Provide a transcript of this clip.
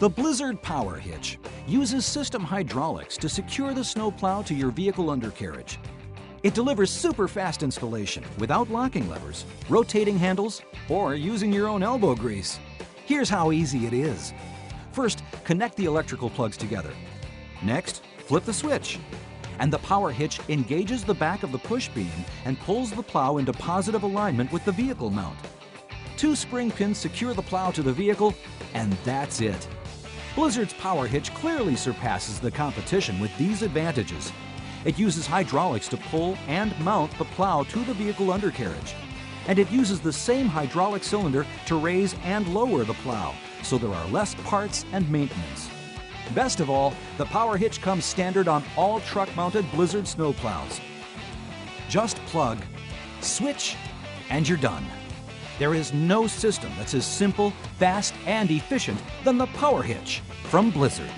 The Blizzard Power Hitch uses system hydraulics to secure the snowplow to your vehicle undercarriage. It delivers super fast installation without locking levers, rotating handles, or using your own elbow grease. Here's how easy it is. First, connect the electrical plugs together. Next, flip the switch, and the power hitch engages the back of the push beam and pulls the plow into positive alignment with the vehicle mount. 2 spring pins secure the plow to the vehicle, and that's it. Blizzard's power hitch clearly surpasses the competition with these advantages. It uses hydraulics to pull and mount the plow to the vehicle undercarriage. And it uses the same hydraulic cylinder to raise and lower the plow, so there are less parts and maintenance. Best of all, the power hitch comes standard on all truck-mounted Blizzard snowplows. Just plug, switch, and you're done. There is no system that's as simple, fast, and efficient than the power hitch from Blizzard.